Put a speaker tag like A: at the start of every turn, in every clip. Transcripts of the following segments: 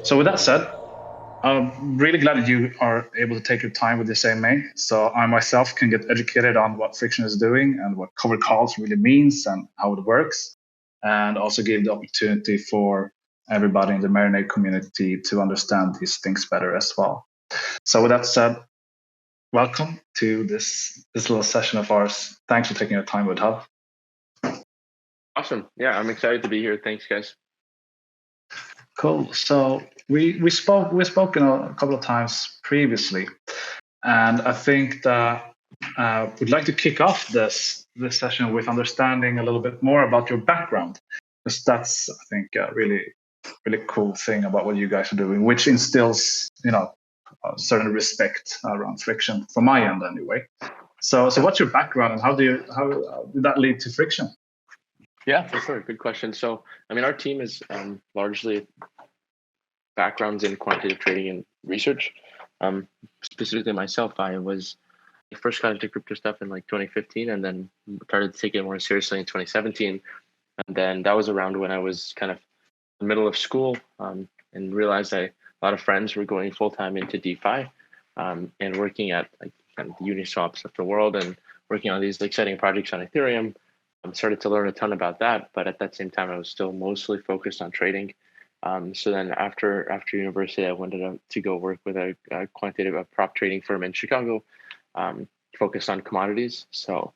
A: So with that said, I'm really glad that you are able to take your time with this AMA. So I myself can get educated on what Friktion is doing and what covered calls really means and how it works, and also give the opportunity for everybody in the Marinade community to understand these things better as well. So with that said, welcome to this little session of ours. Thanks for taking your time with Hub.
B: Awesome. Yeah, I'm excited to be here. Thanks, guys.
A: Cool. So we've spoken a couple of times previously, and I think that we'd like to kick off this session with understanding a little bit more about your background, because that's, I think, a really cool thing about what you guys are doing, which instills a certain respect around Friktion from my end anyway. So what's your background, and how did that lead to Friktion?
B: Yeah, for sure. Good question. So, I mean, our team is largely backgrounds in quantitative trading and research. Specifically myself, I first got into crypto stuff in like 2015 and then started to take it more seriously in 2017. And then that was around when I was kind of in the middle of school and realized a lot of friends were going full-time into DeFi and working at like kind of the Uniswaps of the world and working on these exciting projects on Ethereum. Started to learn a ton about that, but at that same time, I was still mostly focused on trading. So then after university, I wanted to go work with a quantitative prop trading firm in Chicago, focused on commodities. So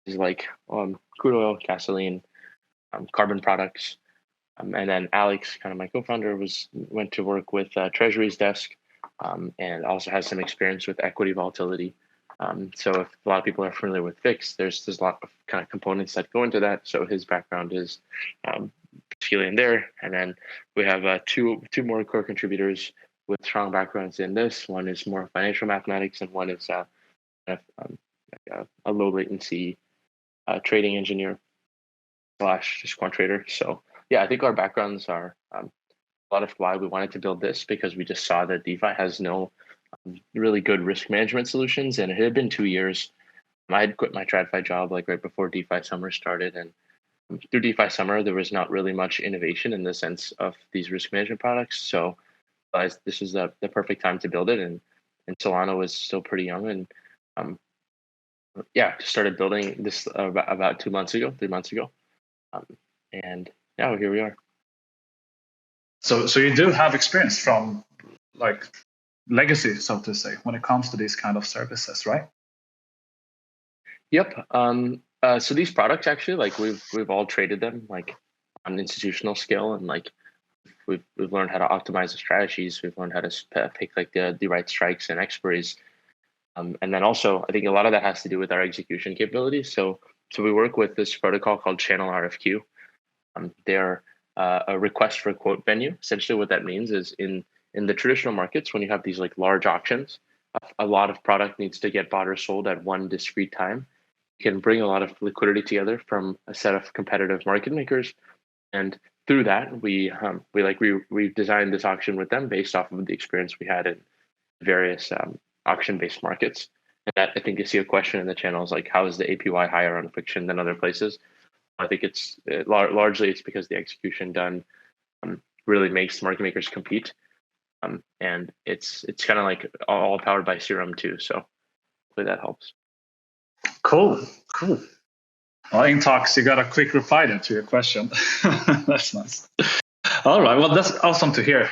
B: it's like crude oil, gasoline, carbon products. And then Alex, kind of my co-founder, went to work with Treasury's desk and also has some experience with equity volatility. So if a lot of people are familiar with VIX, there's a lot of kind of components that go into that. So his background is particularly in there. And then we have two more core contributors with strong backgrounds in this. One is more financial mathematics, and one is a low latency trading engineer / just quant trader. So yeah, I think our backgrounds are a lot of why we wanted to build this, because we just saw that DeFi has no really good risk management solutions, and it had been 2 years. I had quit my TradFi job like right before DeFi summer started, and through DeFi summer there was not really much innovation in the sense of these risk management products. So I realized this was the perfect time to build it, and Solana was still pretty young, and just started building this about 3 months ago, and yeah, here we are.
A: So you do have experience from like legacy, so to say, when it comes to these kind of services, right?
B: Yep. So these products actually, like we've all traded them like on an institutional scale, and like we've learned how to optimize the strategies. We've learned how to pick like the right strikes and expiries, and then also I think a lot of that has to do with our execution capabilities. So we work with this protocol called Channel RFQ. They're a request for quote venue. Essentially, what that means is in the traditional markets, when you have these like large auctions, a lot of product needs to get bought or sold at one discrete time. You can bring a lot of liquidity together from a set of competitive market makers, and through that, we designed this auction with them based off of the experience we had in various auction-based markets. And that, I think you see a question in the channel is like, how is the APY higher on Friktion than other places? I think it's largely it's because the execution done really makes market makers compete. And it's kind of like all powered by Serum too. So hopefully that helps.
A: Cool. Well, Intox, you got a quick reply then to your question. That's nice. All right. Well, that's awesome to hear.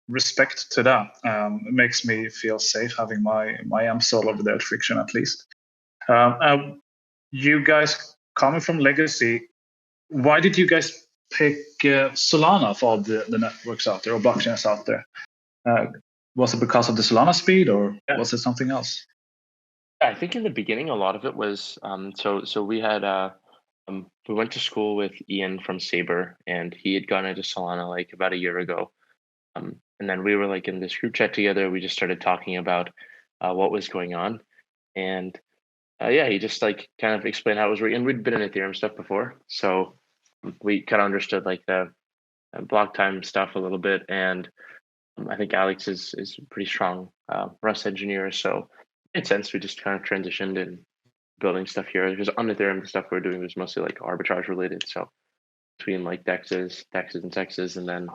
A: Respect to that. It makes me feel safe having my mSOL over there at Friktion at least. You guys coming from legacy, why did you guys pick Solana for all the networks out there or blockchains out there? Was it because of the Solana speed, or was it something else?
B: I think in the beginning, a lot of it was so we had we went to school with Ian from Saber, and he had gone into Solana like about a year ago. And then we were like in this group chat together. We just started talking about what was going on, and he just like kind of explained how it was working. And we'd been in Ethereum stuff before, so we kind of understood like the block time stuff a little bit. And I think Alex is a pretty strong Rust engineer, so it made sense. We just kind of transitioned and building stuff here, because on Ethereum the stuff we were doing was mostly like arbitrage related. So between like DEXs and SEXs, and then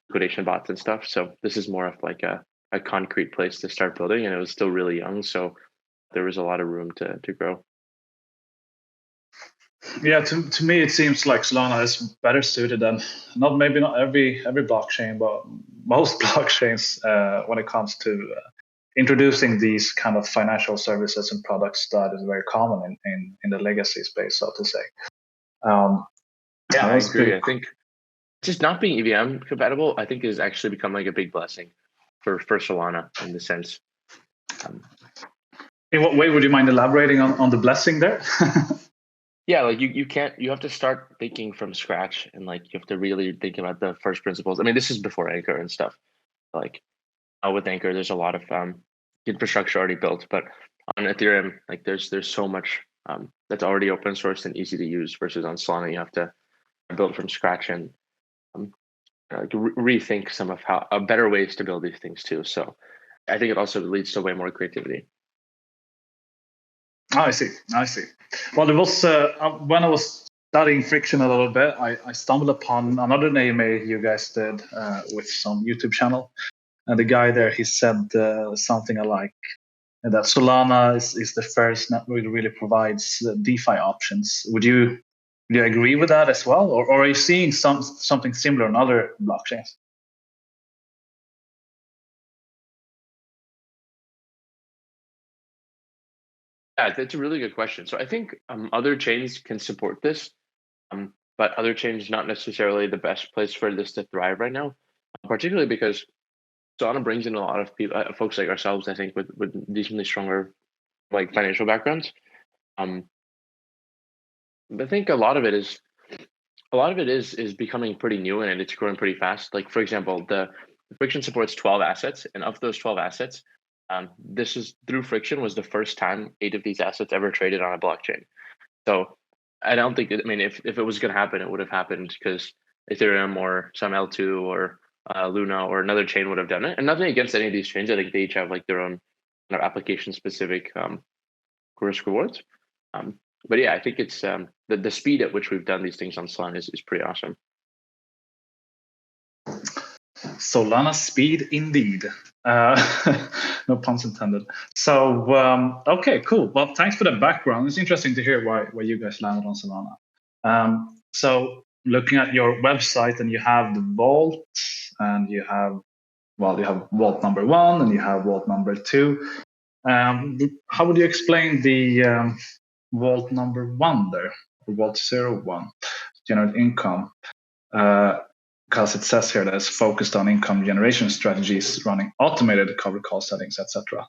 B: liquidation bots and stuff. So this is more of like a concrete place to start building, and it was still really young, so there was a lot of room to grow.
A: Yeah, to me it seems like Solana is better suited than not every blockchain, but most blockchains when it comes to introducing these kind of financial services and products that is very common in the legacy space, so to say.
B: Yeah, I agree. I think just not being EVM compatible, I think, has actually become like a big blessing for Solana in the sense.
A: In what way would you mind elaborating on the blessing there?
B: Yeah, like you have to start thinking from scratch, and like you have to really think about the first principles. I mean, this is before Anchor and stuff. Like with Anchor, there's a lot of infrastructure already built, but on Ethereum, like there's so much that's already open source and easy to use, versus on Solana, you have to build from scratch and rethink some of how better ways to build these things too. So I think it also leads to way more creativity.
A: Oh, I see. Well, there was when I was studying Friktion a little bit, I stumbled upon another name you guys did with some YouTube channel, and the guy there, he said something like that Solana is the first network that really provides DeFi options. Would you agree with that as well, or are you seeing something similar on other blockchains?
B: Yeah, that's a really good question. So I think other chains can support this, but other chains not necessarily the best place for this to thrive right now, particularly because Solana brings in a lot of people, folks like ourselves, I think, with decently stronger like financial backgrounds. I think a lot of it is becoming pretty new, and it's growing pretty fast. Like for example, the Friktion supports 12 assets, and of those 12 assets, this is through Friktion was the first time 8 of these assets ever traded on a blockchain. So I don't think I mean, if it was going to happen, it would have happened because Ethereum or some L2 or Luna or another chain would have done it. And nothing against any of these chains. I think they each have like their own application specific risk rewards. But yeah, I think it's the speed at which we've done these things on Solana is pretty awesome.
A: Solana speed indeed. No puns intended. So okay, cool. Well, thanks for the background. It's interesting to hear why you guys landed on Solana. So looking at your website, and you have the vault, and you have vault number 1 and you have vault number 2. How would you explain the vault number 1 there, or vault 01, generate income? Because it says here that it's focused on income generation strategies, running automated covered call settings, etc.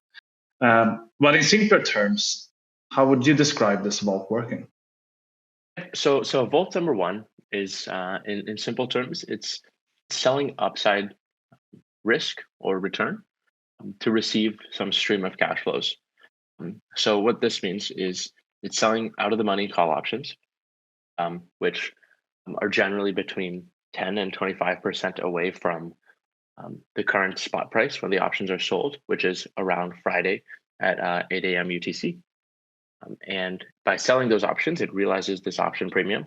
A: But in simpler terms, how would you describe this vault working?
B: So vault number 1 is in simple terms, it's selling upside risk or return to receive some stream of cash flows. So what this means is it's selling out of the money call options, which are generally between 10 and 25% away from the current spot price when the options are sold, which is around Friday at 8 a.m. UTC. And by selling those options, it realizes this option premium,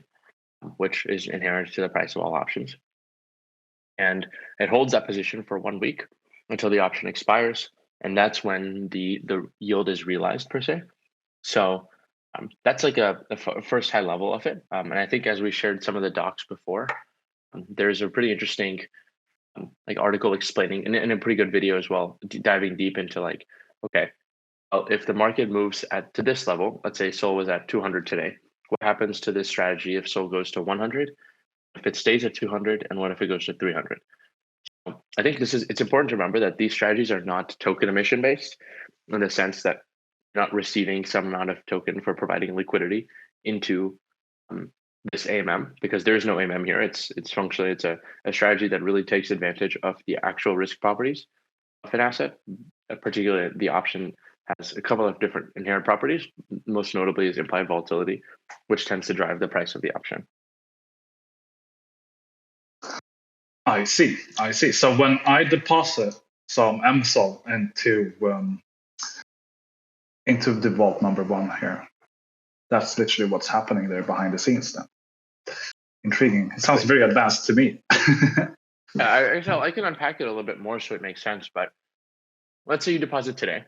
B: which is inherent to the price of all options. And it holds that position for 1 week until the option expires. And that's when the yield is realized per se. So that's like a first high level of it. And I think as we shared some of the docs before, there's a pretty interesting like article explaining, and a pretty good video as well, diving deep into like, okay, well, if the market moves to this level, let's say SOL was at 200 today, what happens to this strategy if SOL goes to 100? If it stays at 200, and what if it goes to 300? So I think it's important to remember that these strategies are not token emission based, in the sense that you're not receiving some amount of token for providing liquidity into this AMM, because there is no AMM here. It's functionally a strategy that really takes advantage of the actual risk properties of an asset. Particularly, the option has a couple of different inherent properties. Most notably is implied volatility, which tends to drive the price of the option.
A: I see. So when I deposit some mSOL into the vault number 1 here, that's literally what's happening there behind the scenes then. intriguing. It sounds very advanced to me.
B: I can unpack it a little bit more so it makes sense. But let's say you deposit today.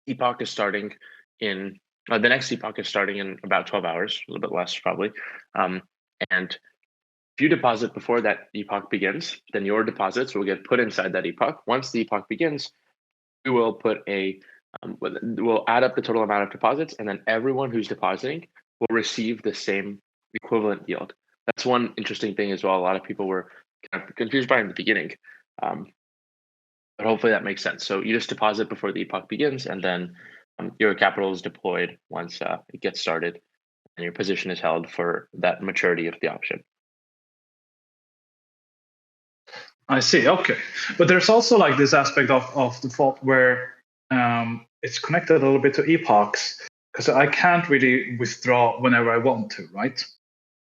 B: Epoch is starting in the next epoch is starting in about 12 hours, a little bit less probably. And if you deposit before that epoch begins, then your deposits will get put inside that epoch. Once the epoch begins, we will put we'll add up the total amount of deposits, and then everyone who's depositing will receive the same equivalent yield. That's one interesting thing as well. A lot of people were kind of confused by it in the beginning, but hopefully that makes sense. So you just deposit before the epoch begins, and then your capital is deployed once it gets started, and your position is held for that maturity of the option.
A: I see. Okay, but there's also like this aspect of default where it's connected a little bit to epochs, because I can't really withdraw whenever I want to, right?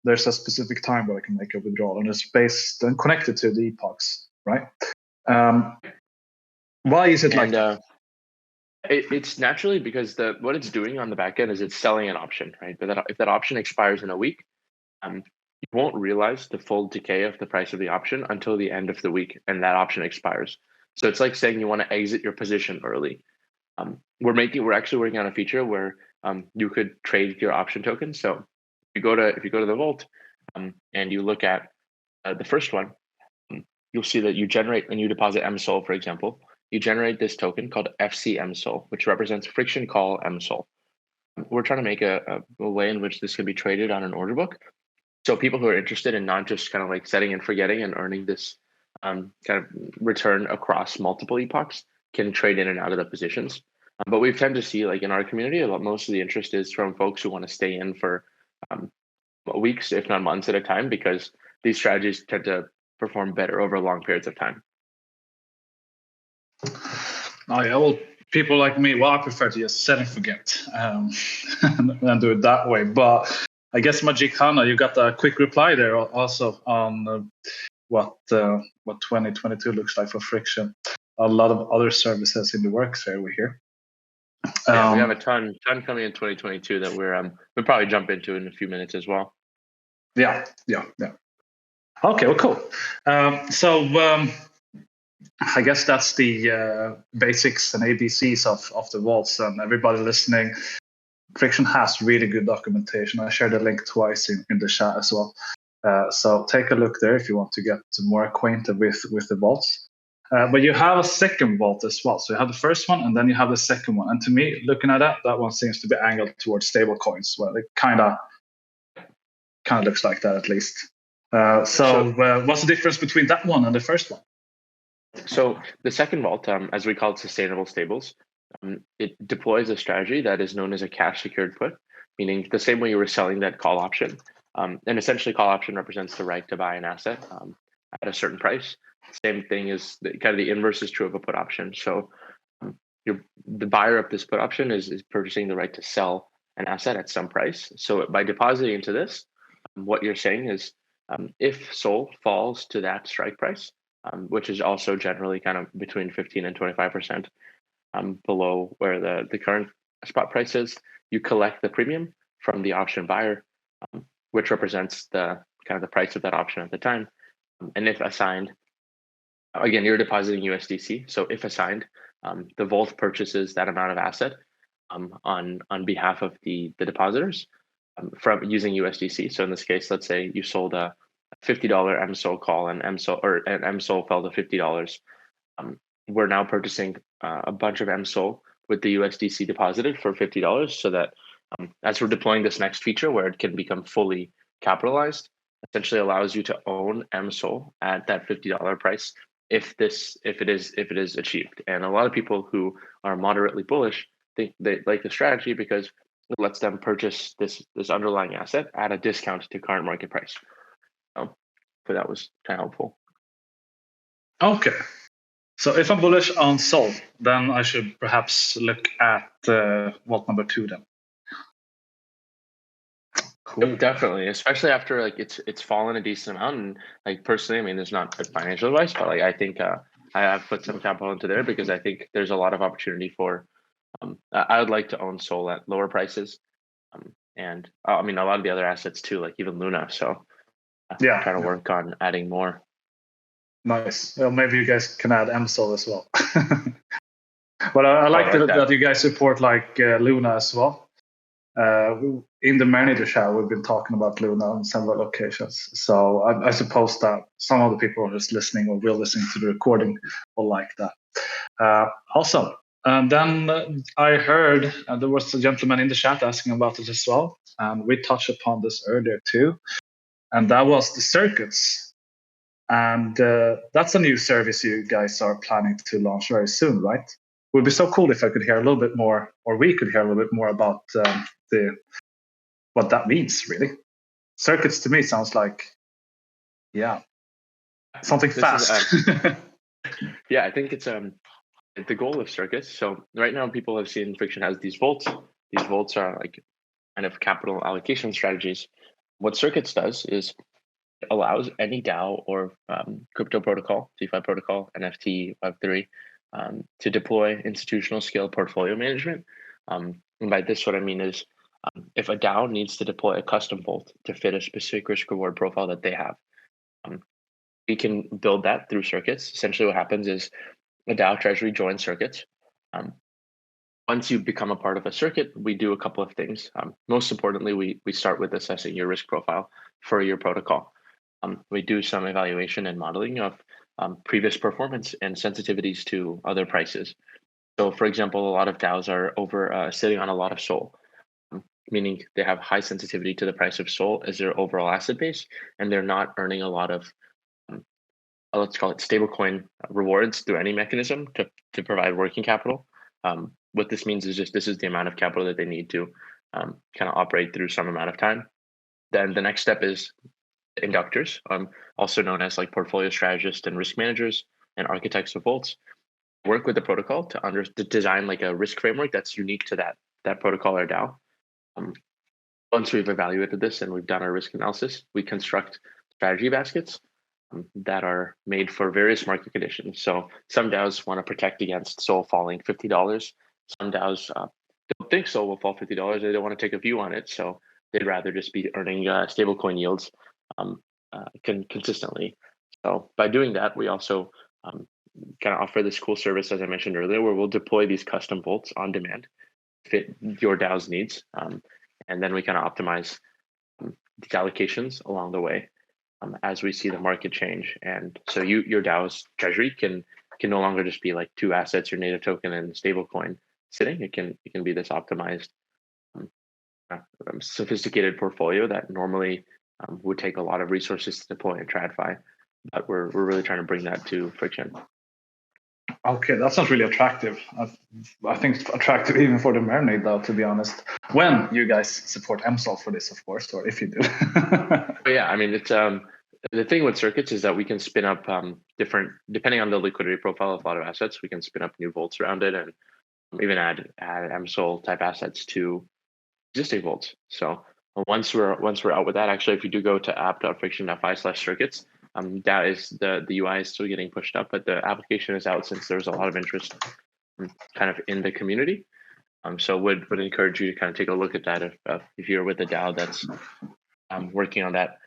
A: There's a specific time where I can make a withdrawal, and it's based and connected to the epochs, right? Why is it like that?
B: It's naturally because what it's doing on the back end is it's selling an option, right? But if that option expires in a week, you won't realize the full decay of the price of the option until the end of the week, and that option expires. So it's like saying you want to exit your position early. We're actually working on a feature where you could trade your option token. So if you go to the vault and you look at the first one, you'll see that you generate when you deposit mSOL, for example, you generate this token called FC mSOL, which represents Friktion call mSOL. We're trying to make a way in which this can be traded on an order book. So people who are interested in not just kind of like setting and forgetting and earning this kind of return across multiple epochs can trade in and out of the positions. But we tend to see, like in our community, most of the interest is from folks who want to stay in for weeks, if not months at a time, because these strategies tend to perform better over long periods of time.
A: Oh yeah, well, people like me, well, I prefer to just set and forget and do it that way. But I guess Magic Hana, you got a quick reply there also on what 2022 looks like for Friktion. A lot of other services in the works here we hear.
B: Yeah, we have a ton coming in 2022 that we'll probably jump into in a few minutes as well.
A: Yeah. Okay, well, cool. I guess that's the basics and ABCs of the vaults. And everybody listening, Friktion has really good documentation. I shared the link twice in the chat as well. So take a look there if you want to get more acquainted with the vaults. But you have a second vault as well. So you have the first one, and then you have the second one. And to me, looking at that one seems to be angled towards stable coins. Well, it kind of looks like that at least. What's the difference between that one and the first one?
B: So the second vault, as we call it, sustainable stables, it deploys a strategy that is known as a cash secured put, meaning the same way you were selling that call option. And essentially, call option represents the right to buy an asset at a certain price. Same thing is the inverse is true of a put option. So the buyer of this put option is purchasing the right to sell an asset at some price. So by depositing into this, what you're saying is if SOL falls to that strike price, which is also generally kind of between 15 and 25% below where the current spot price is, you collect the premium from the option buyer, which represents the kind of the price of that option at the time. And if assigned, again, you're depositing USDC. So if assigned, the vault purchases that amount of asset on behalf of the depositors from using USDC. So in this case, let's say you sold a $50 mSOL call and mSOL fell to $50. We're now purchasing a bunch of mSOL with the USDC deposited for $50, so that as we're deploying this next feature where it can become fully capitalized, essentially allows you to own mSOL at that $50 price if it is achieved. And a lot of people who are moderately bullish think they like the strategy because it lets them purchase this underlying asset at a discount to current market price. But that was kind of helpful.
A: Okay. So if I'm bullish on SOL, then I should perhaps look at vault number 2 then.
B: Cool. Definitely, especially after it's fallen a decent amount. And personally, I mean, there's not good financial advice, but I think I have put some capital into there because I think there's a lot of opportunity for. I would like to own SOL at lower prices. and I mean a lot of the other assets too, like even Luna. So
A: Yeah,
B: trying to work on adding more.
A: nice. Well, maybe you guys can add mSOL as well. But I
B: Oh, I
A: like
B: like that.
A: that you guys support like Luna as well. In the Marinade show, we've been talking about Luna on several occasions. So I suppose that some of the people who are just listening or will listen to the recording will like that. Awesome. And then I heard there was a gentleman in the chat asking about it as well. And we touched upon this earlier too. And that was the circuits. And that's a new service you guys are planning to launch very soon, right? It would be so cool if I could hear a little bit more, or we could hear a little bit more about the what that means, really. Circuits to me sounds like, yeah, something
B: This
A: fast.
B: yeah, I think it's the goal of circuits. So right now, people have seen Friktion has these vaults. These vaults are like kind of capital allocation strategies. What circuits does is it allows any DAO or crypto protocol, DeFi protocol, NFT, Web3, to deploy institutional scale portfolio management. And by this, what I mean is if a DAO needs to deploy a custom vault to fit a specific risk reward profile that they have, we can build that through circuits. Essentially, what happens is a DAO treasury joins circuits. Once you become a part of a circuit, we do a couple of things. Most importantly, we start with assessing your risk profile for your protocol. We do some evaluation and modeling of previous performance and sensitivities to other prices. So, for example, a lot of DAOs are sitting on a lot of SOL, meaning they have high sensitivity to the price of SOL as their overall asset base, and they're not earning a lot of let's call it stablecoin rewards through any mechanism to provide working capital. What this means is just this is the amount of capital that they need to kind of operate through some amount of time. Then the next step is inductors, also known as like portfolio strategists and risk managers and architects of vaults, work with the protocol to design like a risk framework that's unique to that protocol or DAO. Once we've evaluated this and we've done our risk analysis, we construct strategy baskets that are made for various market conditions. So some DAOs want to protect against SOL falling $50. Some DAOs don't think SOL will fall $50. They don't want to take a view on it. So they'd rather just be earning stablecoin yields consistently. So by doing that, we also kind of offer this cool service, as I mentioned earlier, where we'll deploy these custom vaults on demand, fit your DAO's needs. And then we kind of optimize these allocations along the way as we see the market change. And so your DAO's treasury can no longer just be like two assets, your native token and stablecoin sitting. It can be this optimized, sophisticated portfolio that normally would take a lot of resources to deploy and TradFi. But we're really trying to bring that to Friktion.
A: Okay, that sounds really attractive. I think it's attractive even for the Marinade, though, to be honest. When you guys support mSOL for this, of course, or if you do.
B: But yeah, I mean, it's the thing with circuits is that we can spin up different, depending on the liquidity profile of a lot of assets, we can spin up new vaults around it and even add mSOL type assets to existing vaults. So once we're out with that, actually, if you do go to app.friktion.fi/circuits, that is the UI is still getting pushed up, but the application is out since there's a lot of interest kind of in the community. So would encourage you to kind of take a look at that if you're with a DAO that's working on that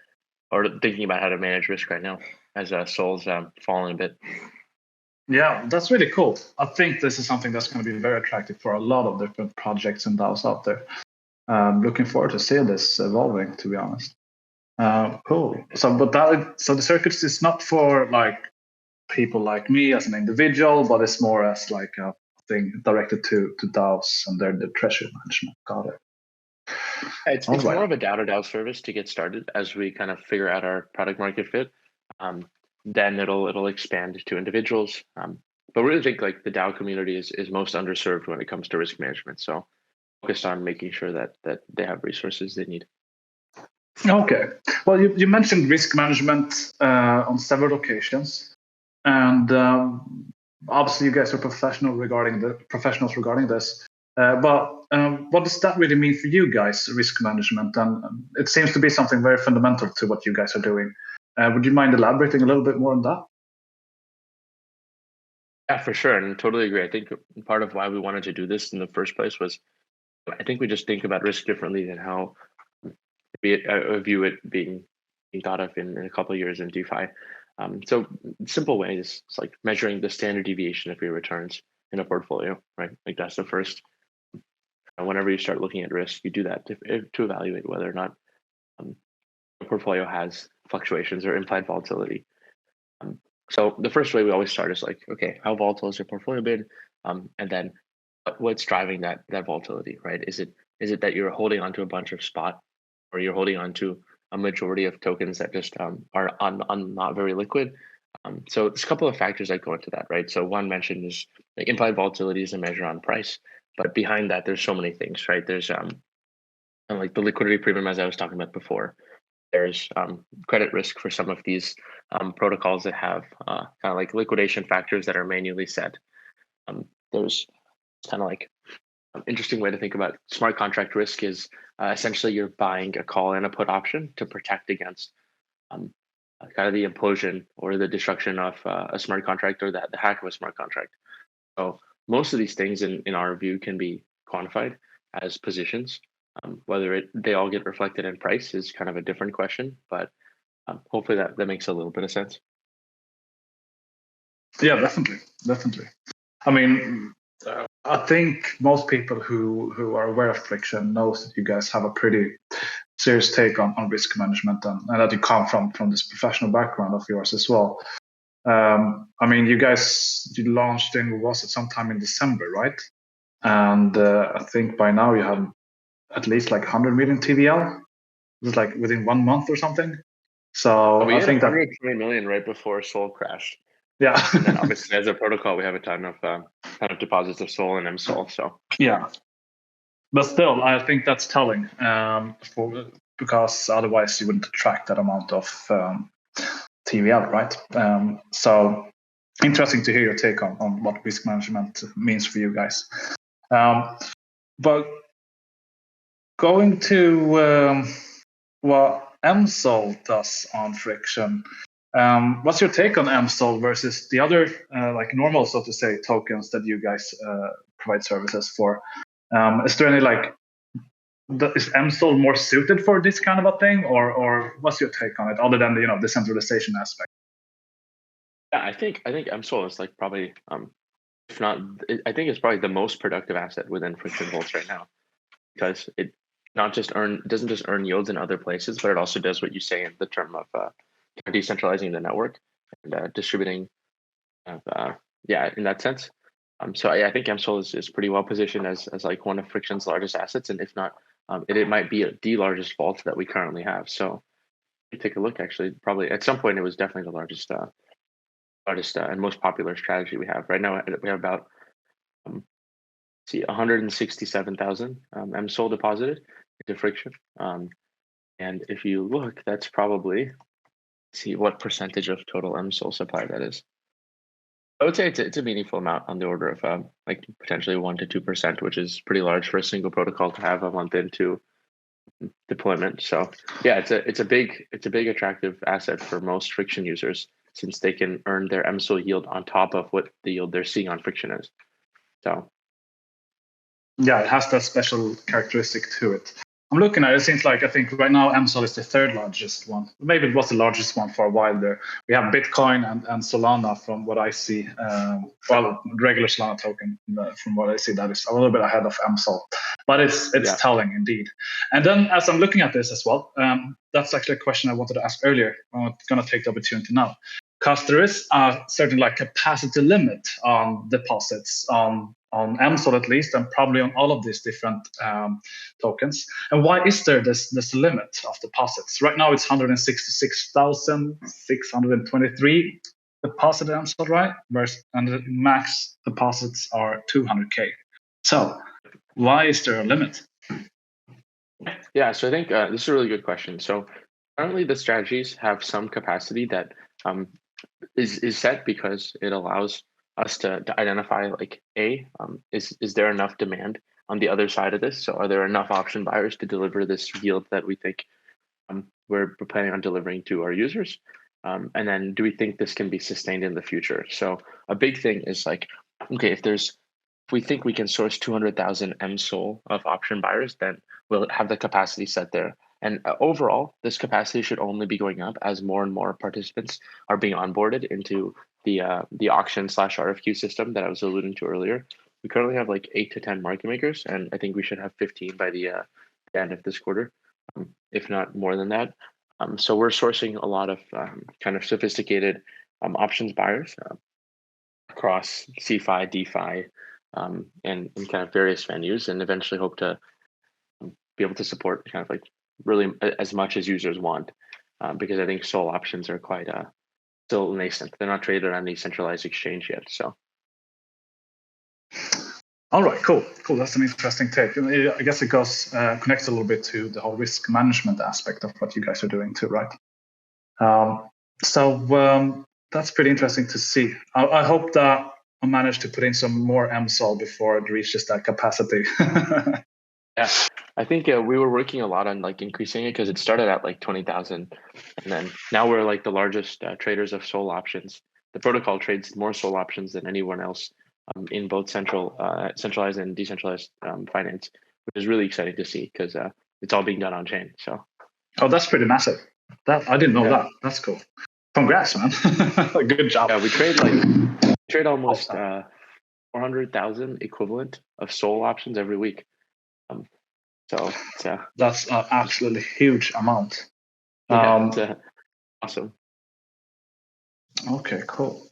B: or thinking about how to manage risk right now as SOL's falling a bit.
A: Yeah, that's really cool. I think this is something that's going to be very attractive for a lot of different projects and DAOs out there. Looking forward to seeing this evolving, to be honest. Cool. So the circuits is not for like people like me as an individual, but it's more as like a thing directed to DAOs and their treasury management. Got it.
B: It's more of a DAO to DAO service to get started as we kind of figure out our product market fit. Then it'll expand to individuals. But we really think like the DAO community is most underserved when it comes to risk management. So focused on making sure that they have resources they need.
A: Okay. Well, you mentioned risk management on several occasions, and obviously you guys are professionals regarding this. But what does that really mean for you guys, risk management? And it seems to be something very fundamental to what you guys are doing. Would you mind elaborating a little bit more on that?
B: Yeah, for sure, and totally agree. I think part of why we wanted to do this in the first place was I think we just think about risk differently than how I view it being thought of in a couple of years in DeFi. So simple way is it's like measuring the standard deviation of your returns in a portfolio, right? Like that's the first. Whenever you start looking at risk, you do that to evaluate whether or not a portfolio has fluctuations or implied volatility. So the first way we always start is like, okay, how volatile has your portfolio been? And then what's driving that volatility, right? Is it that you're holding onto a bunch of spot, or you're holding onto a majority of tokens that just are not very liquid? So there's a couple of factors that go into that, right? So one mentioned is like implied volatility is a measure on price, but behind that, there's so many things, right? There's like the liquidity premium, as I was talking about before. There's credit risk for some of these protocols that have kind of like liquidation factors that are manually set. There's kind of like an interesting way to think about smart contract risk is essentially you're buying a call and a put option to protect against kind of the implosion or the destruction of a smart contract or the hack of a smart contract. So most of these things in our view can be quantified as positions. Whether they all get reflected in price is kind of a different question, but hopefully that makes a little bit of sense.
A: Yeah, definitely. I mean, I think most people who are aware of Friktion knows that you guys have a pretty serious take on risk management, and that you come from this professional background of yours as well. I mean, you launched was it sometime in December, right? And I think by now you have at least like 100 million TVL. It was like within 1 month or something. So
B: we
A: I
B: had
A: think that
B: 120 million right before SOL crashed.
A: Yeah.
B: And then obviously as a protocol, we have a ton of deposits of SOL and mSOL. So
A: yeah, but still, I think that's telling because otherwise you wouldn't attract that amount of TVL, right? So interesting to hear your take on what risk management means for you guys. But going to what mSOL does on Friktion, what's your take on mSOL versus the other like normal, so to say, tokens that you guys provide services for? Is there any like is mSOL more suited for this kind of a thing, or what's your take on it, other than the decentralization aspect?
B: Yeah, I think mSOL is like probably if not, I think it's probably the most productive asset within Friktion Vaults right now, because it doesn't just earn yields in other places, but it also does what you say in the term of decentralizing the network and distributing. Yeah, in that sense. So I think mSOL is pretty well positioned as like one of Friktion's largest assets, and if not, it might be the largest vault that we currently have. So you take a look. Actually, probably at some point it was definitely the largest and most popular strategy we have right now. We have about 167,000 mSOL deposited into Friktion. And if you look, that's probably, see what percentage of total mSOL supply that is. I would say it's a meaningful amount, on the order of like potentially 1 to 2%, which is pretty large for a single protocol to have a month into deployment. So yeah, it's a big attractive asset for most Friktion users, since they can earn their mSOL yield on top of what the yield they're seeing on Friktion is. So
A: yeah, it has that special characteristic to it. I'm looking at it. It seems like I think right now mSOL is the third largest one. Maybe it was the largest one for a while there. We have Bitcoin and Solana from what I see. Well, regular Solana token from what I see, that is a little bit ahead of mSOL. But it's telling indeed. And then as I'm looking at this as well, that's actually a question I wanted to ask earlier. I'm going to take the opportunity now. Because there is a certain like capacity limit on deposits on mSOL at least, and probably on all of these different tokens. And why is there this limit of deposits? Right now it's 166,623 deposited mSOL, right? And the max deposits are 200K. So why is there a limit?
B: Yeah, so I think this is a really good question. So currently the strategies have some capacity that is set because it allows us to identify like is there enough demand on the other side of this? So are there enough option buyers to deliver this yield that we think we're planning on delivering to our users? And then do we think this can be sustained in the future? So a big thing is like, okay, if there's if we think we can source 200,000 mSOL of option buyers, then we'll have the capacity set there. And overall, this capacity should only be going up as more and more participants are being onboarded into the auction/RFQ system that I was alluding to earlier. We currently have like 8 to 10 market makers, and I think we should have 15 by the end of this quarter, if not more than that. So we're sourcing a lot of kind of sophisticated options buyers across CeFi, DeFi, and kind of various venues, and eventually hope to be able to support kind of like really as much as users want, because I think SOL options are quite still nascent. They're not traded on any centralized exchange yet. So.
A: All right, cool. That's an interesting take. I guess it goes connects a little bit to the whole risk management aspect of what you guys are doing too, right? So that's pretty interesting to see. I hope that I manage to put in some more mSOL before it reaches that capacity.
B: Yeah, I think we were working a lot on like increasing it because it started at like 20,000, and then now we're like the largest traders of SOL options. The protocol trades more SOL options than anyone else in both centralized and decentralized finance, which is really exciting to see because it's all being done on chain. So.
A: Oh, that's pretty massive. That I didn't know that. That's cool. Congrats, man. Good job.
B: Yeah, we trade almost 400,000 equivalent of SOL options every week. So
A: that's an absolutely huge amount.
B: Yeah, awesome.
A: Okay, cool.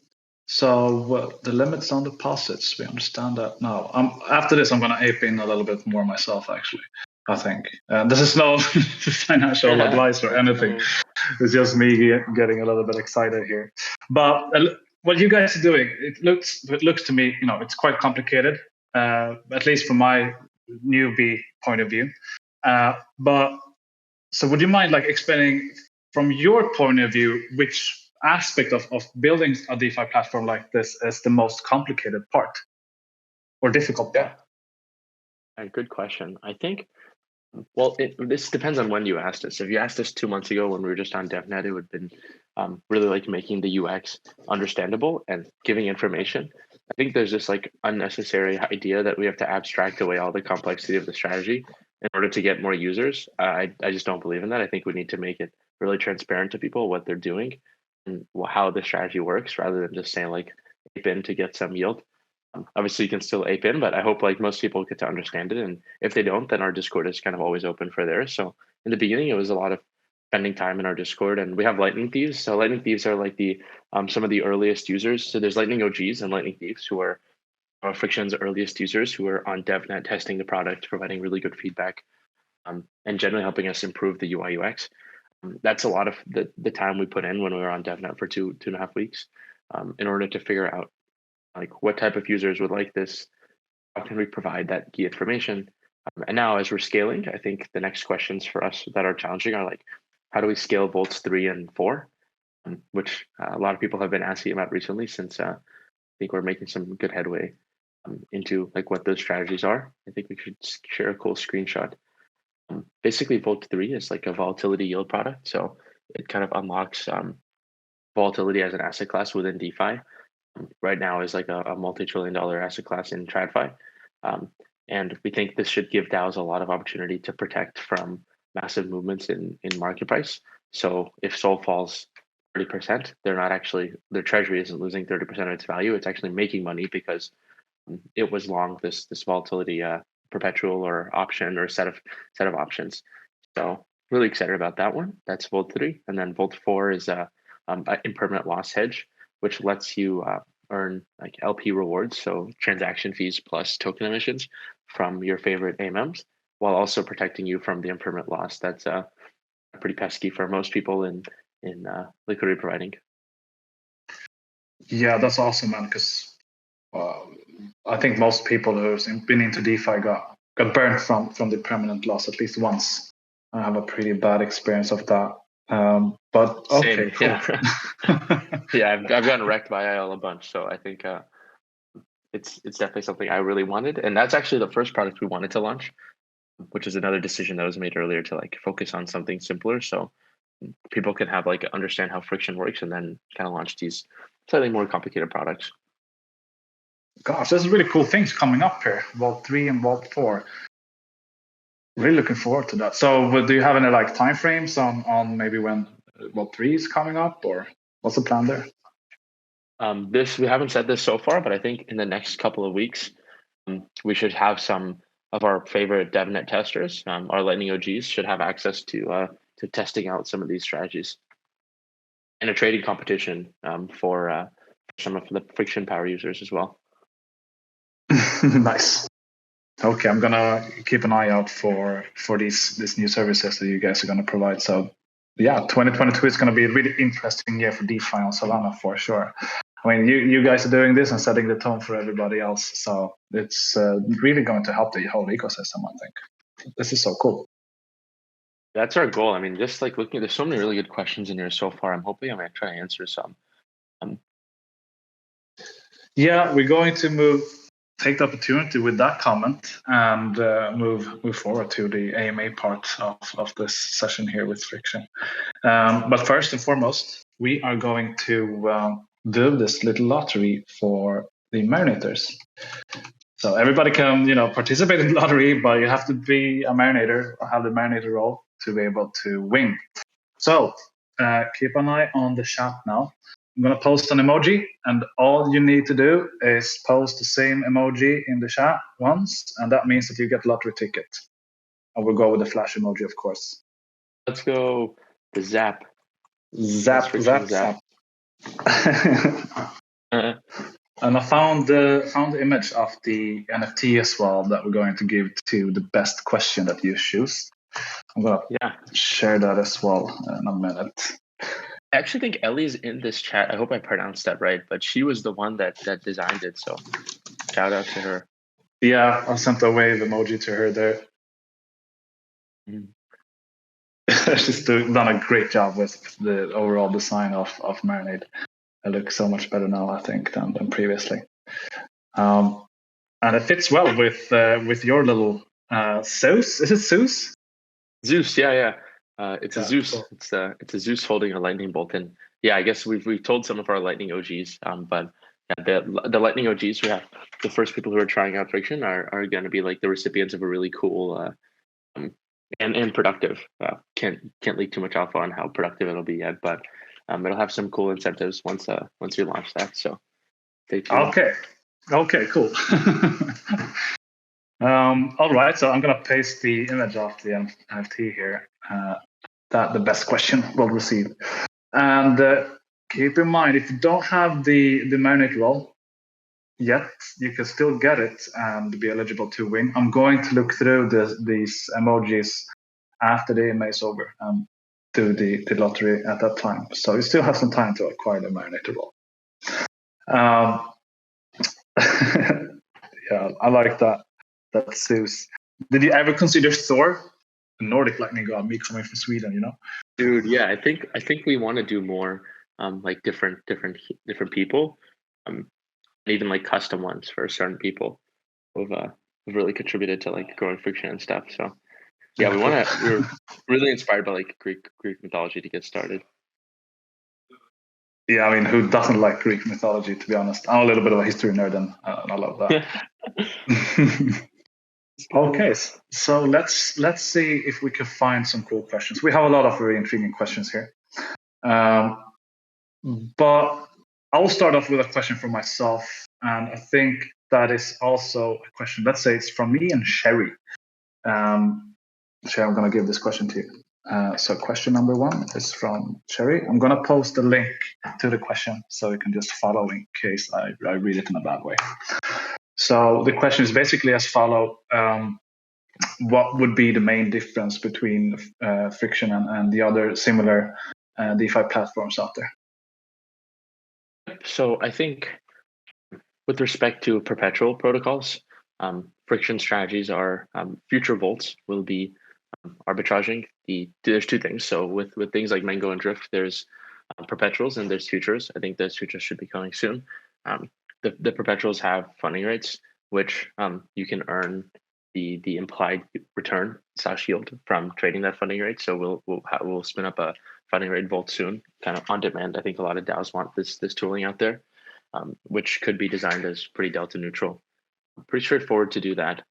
A: So the limits on deposits, we understand that now. After this, I'm going to ape in a little bit more myself, actually. I think this is no financial advice or anything. It's just me getting a little bit excited here. But what you guys are doing, it looks to me, it's quite complicated, at least from my newbie point of view. But so would you mind like explaining from your point of view which aspect of building a DeFi platform like this is the most complicated part or difficult part?
B: Yeah. Good question. I think, well, this depends on when you asked us. If you asked us 2 months ago when we were just on DevNet, it would have been really like making the UX understandable and giving information. I think there's this like unnecessary idea that we have to abstract away all the complexity of the strategy in order to get more users. I just don't believe in that. I think we need to make it really transparent to people what they're doing and how the strategy works, rather than just saying like ape in to get some yield. Obviously, you can still ape in, but I hope like most people get to understand it. And if they don't, then our Discord is kind of always open for theirs. So in the beginning, it was a lot of spending time in our Discord, and we have Lightning Thieves. So Lightning Thieves are like the some of the earliest users. So there's Lightning OGs and Lightning Thieves who are Friktion's earliest users who are on DevNet testing the product, providing really good feedback, and generally helping us improve the UI UX. That's a lot of the time we put in when we were on DevNet for 2.5 weeks, in order to figure out like what type of users would like this, how can we provide that key information. And now as we're scaling, I think the next questions for us that are challenging are like, how do we scale Volts 3 and 4, which a lot of people have been asking about recently, since I think we're making some good headway into like what those strategies are. I think we should share a cool screenshot. Basically, Volt 3 is like a volatility yield product. So it kind of unlocks volatility as an asset class within DeFi. Right now is like a multi-trillion-dollar asset class in TradFi. And we think this should give DAOs a lot of opportunity to protect from massive movements in market price. So if SOL falls 30%, their treasury isn't losing 30% of its value. It's actually making money because it was long this volatility perpetual or option or set of options. So really excited about that one. That's Volt 3. And then Volt 4 is an impermanent loss hedge, which lets you earn like LP rewards, so transaction fees plus token emissions from your favorite AMMs, while also protecting you from the impermanent loss. That's pretty pesky for most people in liquidity providing.
A: Yeah, that's awesome, man. Because I think most people who've been into DeFi got burnt from the permanent loss at least once. I have a pretty bad experience of that. But okay,
B: cool. Yeah, I've gotten wrecked by IL a bunch, so I think it's definitely something I really wanted, and that's actually the first product we wanted to launch, which is another decision that was made earlier to like focus on something simpler, so people can have like understand how Friktion works, and then kind of launch these slightly more complicated products.
A: Gosh, there's really cool things coming up here. Vault 3 and Vault 4. Really looking forward to that. So do you have any like time frames on maybe when Vault 3 is coming up, or what's the plan there?
B: This we haven't said this so far, but I think in the next couple of weeks, we should have some of our favorite DevNet testers, our Lightning OGs, should have access to testing out some of these strategies in a trading competition for some of the Friktion power users as well.
A: Nice. Okay, I'm gonna keep an eye out for these new services that you guys are gonna provide. So yeah, 2022 is gonna be a really interesting year for DeFi on Solana for sure. I mean, you guys are doing this and setting the tone for everybody else. So it's really going to help the whole ecosystem, I think. This is so cool.
B: That's our goal. I mean, just like looking, there's so many really good questions in here so far. I'm hoping I'm gonna try to answer some.
A: Yeah, we're going to take the opportunity with that comment and move forward to the AMA part of this session here with Friktion. But first and foremost, we are going to do this little lottery for the Marinators. So everybody can, participate in the lottery, but you have to be a Marinator or have the Marinator role to be able to win. So keep an eye on the chat now. I'm going to post an emoji, and all you need to do is post the same emoji in the chat once, and that means that you get a lottery ticket. And we'll go with the flash emoji, of course.
B: Let's go the zap.
A: Zap. And I found the image of the NFT as well that we're going to give to the best question that you choose. I'm going to share that as well in a minute.
B: I actually think Ellie's in this chat. I hope I pronounced that right, but she was the one that designed it. So shout out to her.
A: Yeah, I sent a wave emoji to her there. She's done a great job with the overall design of Marinade. It looks so much better now, I think, than previously. And it fits well with your little Zeus. Is it Zeus?
B: Zeus, yeah. It's a Zeus. Cool. It's a Zeus holding a lightning bolt. And yeah, I guess we've told some of our lightning OGs, but yeah, the lightning OGs we have, the first people who are trying out Friktion are going to be like the recipients of a really cool and productive. Can't leak too much alpha on how productive it'll be yet, but it'll have some cool incentives once you launch that. So stay tuned.
A: Okay, cool. All right, so I'm gonna paste the image of the NFT here. That the best question will receive. And keep in mind, if you don't have the Marinade role yet, you can still get it and be eligible to win. I'm going to look through these emojis after the AMA is over and do the lottery at that time. So you still have some time to acquire the Marinade role. Yeah, I like that. That's Zeus. Did you ever consider Thor, the Nordic lightning god? Me coming from Sweden,
B: Dude, yeah, I think we want to do more, like different people, even like custom ones for certain people who've really contributed to like growing Friktion and stuff. So yeah, we're really inspired by like Greek mythology to get started.
A: Yeah, I mean, who doesn't like Greek mythology? To be honest, I'm a little bit of a history nerd, and I love that. Okay, so let's see if we can find some cool questions. We have a lot of very intriguing questions here, but I'll start off with a question for myself, and I think that is also a question. Let's say it's from me and Sherry. Sherry, I'm going to give this question to you. So question number 1 is from Sherry. I'm going to post the link to the question so you can just follow in case I read it in a bad way. So the question is basically as follows. What would be the main difference between Friktion and the other similar DeFi platforms out there?
B: So I think with respect to perpetual protocols, Friktion strategies are future vaults will be arbitraging. There's two things. So with things like Mango and Drift, there's perpetuals and there's futures. I think those futures should be coming soon. The perpetuals have funding rates, which you can earn the implied return / yield from trading that funding rate. So we'll spin up a funding rate vault soon, kind of on demand. I think a lot of DAOs want this tooling out there. which could be designed as pretty delta neutral. Pretty straightforward to do that.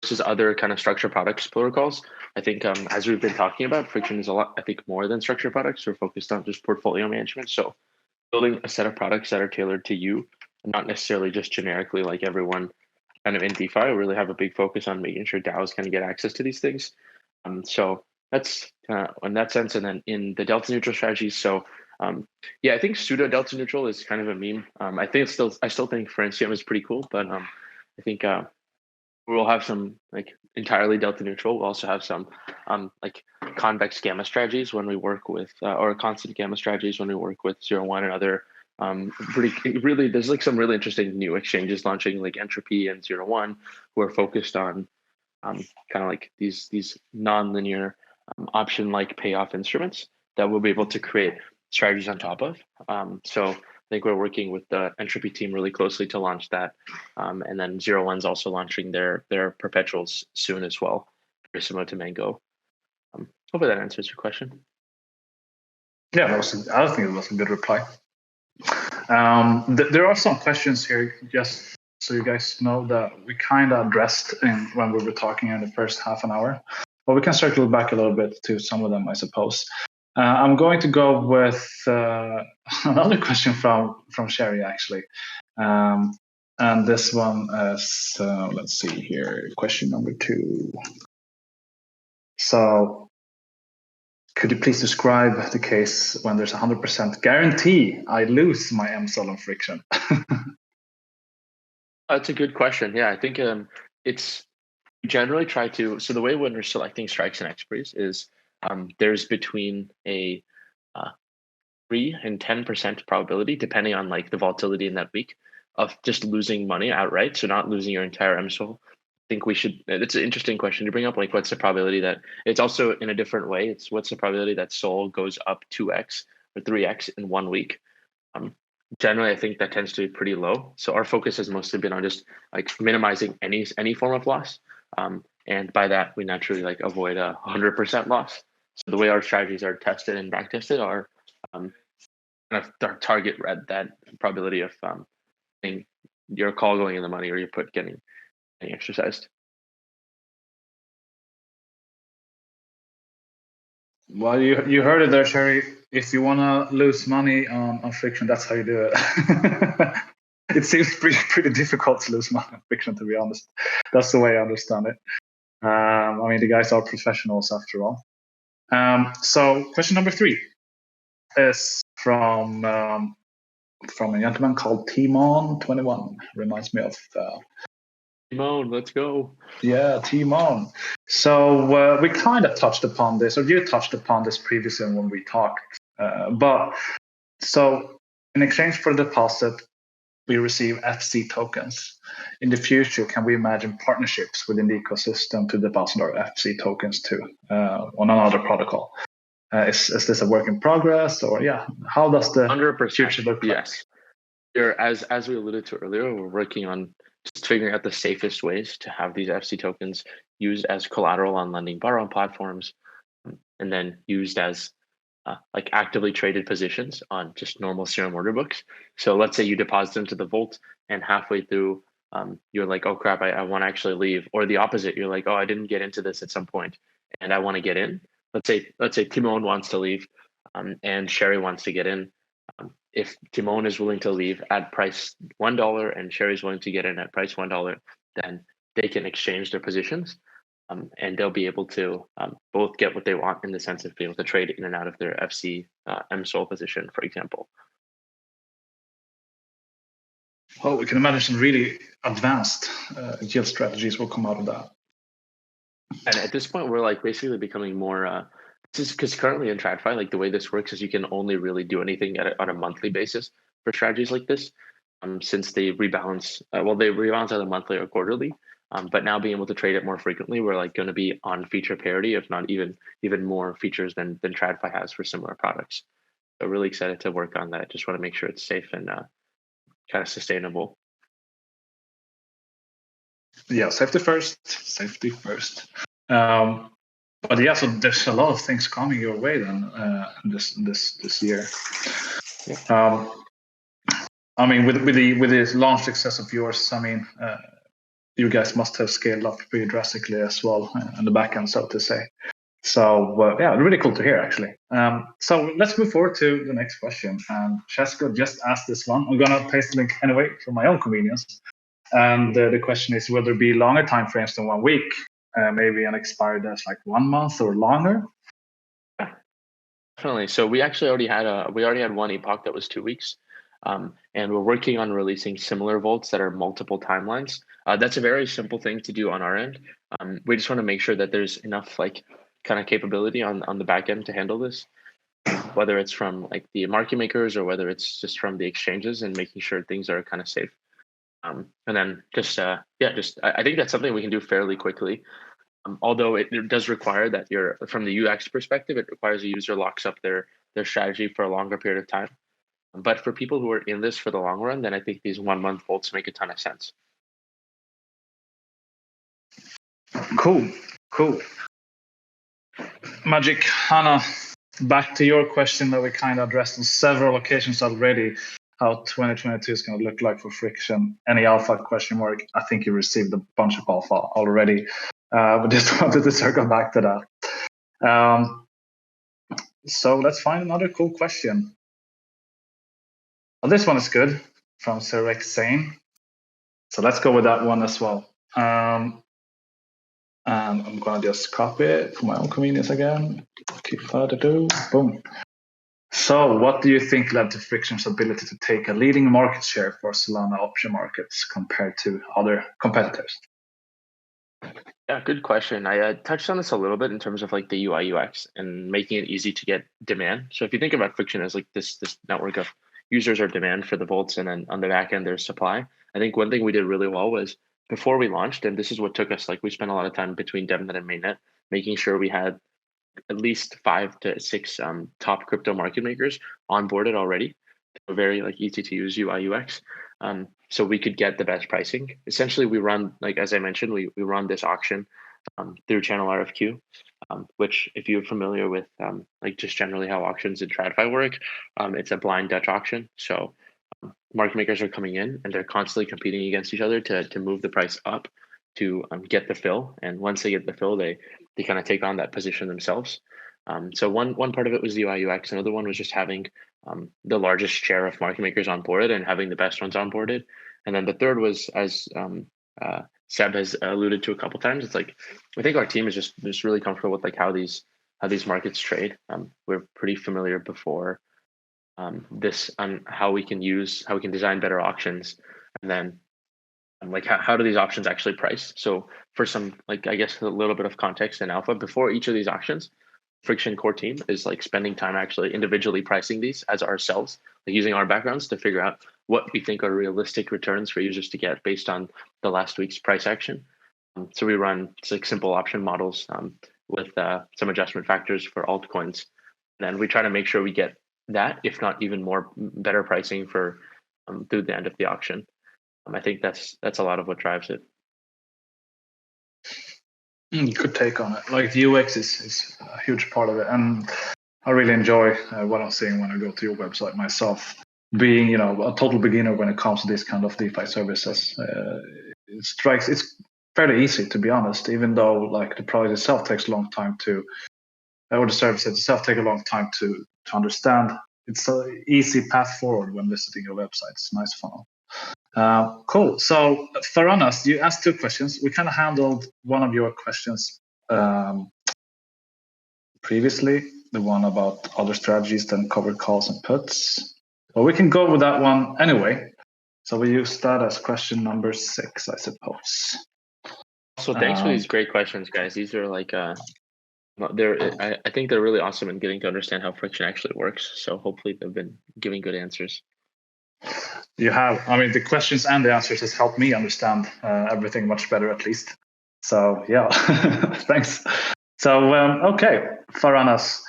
B: Versus other kind of structured products protocols, I think as we've been talking about, Friktion is a lot, I think, more than structured products. We're focused on just portfolio management. So building a set of products that are tailored to you, not necessarily just generically like everyone kind of in DeFi. We really have a big focus on making sure DAOs can get access to these things. So that's in that sense. And then in the delta neutral strategies, so yeah, I think pseudo delta neutral is kind of a meme. I still think Friktion is pretty cool, but I think we'll have some like entirely delta neutral. We'll also have some like convex gamma strategies when we work with, or constant gamma strategies when we work with 0.1 and other really, there's like some really interesting new exchanges launching, like Entropy and 0.1, who are focused on kind of like these non-linear option-like payoff instruments that we'll be able to create strategies on top of. So I think we're working with the Entropy team really closely to launch that. And then 0.1's also launching their perpetuals soon as well, very similar to Mango. Hopefully that answers your question.
A: Yeah, I think it was a good reply. There are some questions here, just so you guys know, that we kind of addressed when we were talking in the first half an hour. But we can circle back a little bit to some of them, I suppose. I'm going to go with another question from Sherry, actually. And this one is, let's see here, question number 2. So, could you please describe the case when there's 100% guarantee I lose my mSOL on Friktion?
B: That's a good question. Yeah, I think it's generally try to, so the way when we're selecting strikes and expiries is there's between a 3 and 10% probability, depending on like the volatility in that week, of just losing money outright. So not losing your entire mSOL. I think we should, it's an interesting question to bring up. Like, what's the probability that it's also in a different way? It's what's the probability that SOL goes up 2x or 3x in 1 week? Generally, I think that tends to be pretty low. So our focus has mostly been on just like minimizing any form of loss. And by that, we naturally like avoid a 100% loss. So the way our strategies are tested and back tested are kind of target that probability of your call going in the money or your put getting exercised.
A: Well, you heard it there, Sherry. If you want to lose money on Friktion, that's how you do it. It seems pretty difficult to lose money on Friktion, to be honest. That's the way I understand it. I mean, the guys are professionals after all. So question number 3 is from a gentleman called Timon21. Reminds me of
B: Timon, let's go.
A: Yeah, Timon. So we kind of touched upon this, or you touched upon this previously when we talked. But so in exchange for the deposit, we receive FC tokens. In the future, can we imagine partnerships within the ecosystem to deposit our FC tokens to on another protocol? Is this a work in progress, or how does the
B: 100%
A: future look like?
B: Yes. As we alluded to earlier, we're working on just figuring out the safest ways to have these FC tokens used as collateral on lending borrowing platforms, and then used as like actively traded positions on just normal Serum order books. So let's say you deposit them to the vault, and halfway through, you're like, oh crap, I want to actually leave. Or the opposite, you're like, oh, I didn't get into this at some point, and I want to get in. Let's say Timon wants to leave, and Sherry wants to get in. If Timon is willing to leave at price $1 and Sherry is willing to get in at price $1, then they can exchange their positions, and they'll be able to both get what they want in the sense of being able to trade in and out of their FC mSOL position, for example.
A: Well, we can imagine some really advanced yield strategies will come out of that.
B: And at this point, we're like basically becoming more. Just because currently in TradFi, like the way this works is you can only really do anything on a monthly basis for strategies like this, since they rebalance. They rebalance either monthly or quarterly. But now being able to trade it more frequently, we're like going to be on feature parity, if not even more features than TradFi has for similar products. So really excited to work on that. Just want to make sure it's safe and kind of sustainable.
A: Yeah, safety first. But yeah, so there's a lot of things coming your way then this year.
B: Yeah.
A: I mean, with the launch success of yours, I mean, you guys must have scaled up pretty drastically as well on the back end, so to say. So yeah, really cool to hear, actually. So let's move forward to the next question. And Chesko just asked this one. I'm gonna paste the link anyway for my own convenience. And the question is, will there be longer time frames than 1 week? Maybe an expiry that's like 1 month or longer?
B: Definitely. So we actually already had one epoch that was 2 weeks. And we're working on releasing similar vaults that are multiple timelines. That's a very simple thing to do on our end. We just want to make sure that there's enough kind of capability on the back end to handle this, whether it's from like the market makers or whether it's just from the exchanges, and making sure things are kind of safe. And then I think that's something we can do fairly quickly. Although it does require that from the UX perspective, it requires a user locks up their strategy for a longer period of time. But for people who are in this for the long run, then I think these 1 month vaults make a ton of sense.
A: Cool. Magic Hannah, back to your question that we kind of addressed on several occasions already, how 2022 is going to look like for Friktion. Any alpha question mark? I think you received a bunch of alpha already. But just wanted to circle back to that. So let's find another cool question. Well, this one is good, from Sirek Sane. So let's go with that one as well. And I'm going to just copy it for my own convenience again. Keep further do. Boom. So what do you think led to Friktion's ability to take a leading market share for Solana option markets compared to other competitors?
B: Yeah, good question. I touched on this a little bit in terms of like the UI UX and making it easy to get demand. So if you think about Friktion as like this network of users or demand for the vaults, and then on the back end there's supply. I think one thing we did really well was before we launched, and this is what took us, like we spent a lot of time between DevNet and Mainnet, making sure we had at least 5 to 6 top crypto market makers onboarded already. They're very like easy to use UI UX. So we could get the best pricing. Essentially, we run, like as I mentioned, we run this auction through Channel RFQ, which if you're familiar with like just generally how auctions in TradFi work, it's a blind Dutch auction. So market makers are coming in and they're constantly competing against each other to move the price up to get the fill. And once they get the fill, they kind of take on that position themselves. So one part of it was the UI UX. Another one was just having the largest share of market makers onboarded and having the best ones onboarded. And then the third was, as Seb has alluded to a couple times, it's like I think our team is just really comfortable with like how these markets trade. We're pretty familiar before this on how we can design better auctions, and then like how do these options actually price. So for some, like I guess a little bit of context in alpha, before each of these auctions, Friktion core team is like spending time actually individually pricing these as ourselves, like using our backgrounds to figure out what we think are realistic returns for users to get based on the last week's price action. So we run like simple option models with some adjustment factors for altcoins, and then we try to make sure we get that, if not even more better pricing for through the end of the auction. I think that's a lot of what drives it.
A: Good take on it. Like the UX is a huge part of it, and I really enjoy what I'm seeing when I go to your website myself. Being a total beginner when it comes to this kind of DeFi services, it's fairly easy, to be honest. Even though like the product itself takes a long time or the service itself take a long time to understand. It's an easy path forward when visiting your website. It's a nice funnel. Cool. So, Faranas, you asked 2 questions. We kind of handled one of your questions previously, the one about other strategies than covered calls and puts. Well, we can go with that one anyway. So we use that as question number 6, I suppose.
B: So thanks for these great questions, guys. These are like I think they're really awesome in getting to understand how Friktion actually works. So hopefully they've been giving good answers.
A: You have. I mean, the questions and the answers has helped me understand everything much better, at least. So yeah, thanks. So okay, Faranas.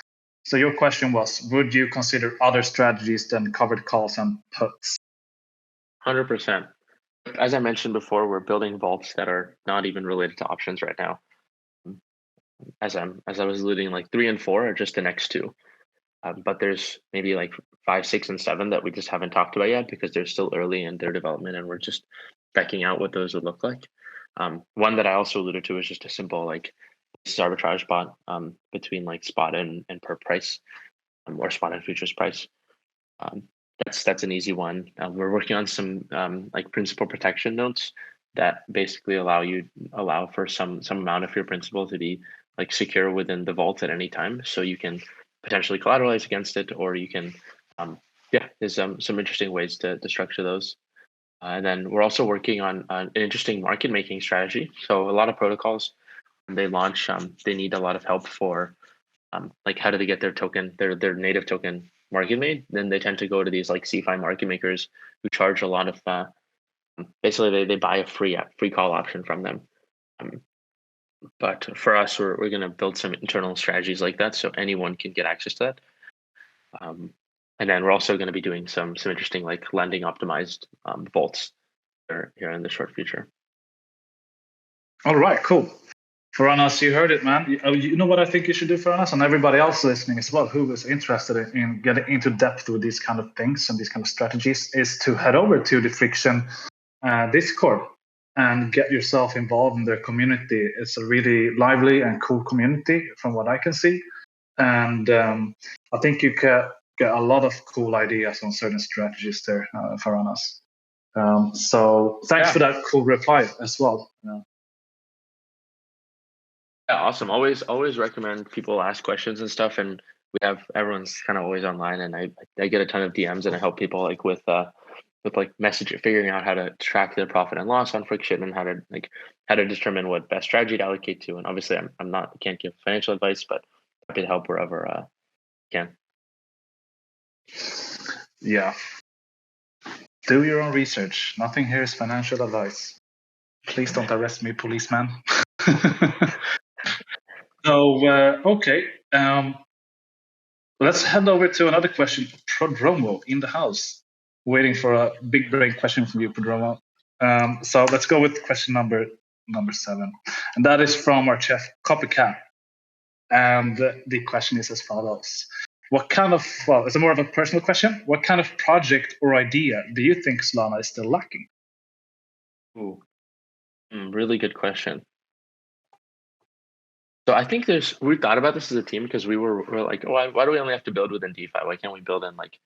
A: So your question was, would you consider other strategies than covered calls and puts?
B: 100%. As I mentioned before, we're building vaults that are not even related to options right now. As I was alluding, like 3 and 4 are just the next 2. but there's maybe like 5, 6, and 7 that we just haven't talked about yet because they're still early in their development, and we're just checking out what those would look like. One that I also alluded to is just a simple like arbitrage bot between like spot and perp price, or spot and futures price. That's an easy one. We're working on some like principal protection notes that basically allow for some amount of your principal to be like secure within the vault at any time, so you can potentially collateralize against it, or you can there's some interesting ways to structure those. And then we're also working on an interesting market making strategy. So a lot of protocols, when they launch, they need a lot of help for like how do they get their token, their native token market made. Then they tend to go to these like CeFi market makers who charge a lot of basically they buy a free call option from them. But for us, we're going to build some internal strategies like that so anyone can get access to that. And then we're also going to be doing some interesting like lending optimized vaults here in the short future.
A: All right, cool. Faranas, you heard it, man. You know what I think you should do, Faranas, and everybody else listening as well, who is interested in getting into depth with these kind of things and these kind of strategies, is to head over to the Friktion Discord and get yourself involved in their community. It's a really lively and cool community from what I can see. And I think you can get a lot of cool ideas on certain strategies there, Faranas. So thanks for that cool reply as well.
B: Yeah, awesome. Always recommend people ask questions and stuff, and everyone's kind of always online, and I get a ton of DMs, and I help people like with like figuring out how to track their profit and loss on Friktion, and how to determine what best strategy to allocate to. And obviously I can't give financial advice, but happy to help wherever I can.
A: Yeah. Do your own research. Nothing here is financial advice. Please don't arrest me, policeman. So, okay. Let's head over to another question. Prodromo in the house. Waiting for a big brain question from you, Prodromo. So let's go with question number 7. And that is from our chef, Copycat. And the question is as follows. It's more of a personal question. What kind of project or idea do you think Solana is still lacking?
B: Ooh, really good question. So I think we thought about this as a team because we're like, why do we only have to build within DeFi? Why can't we build in like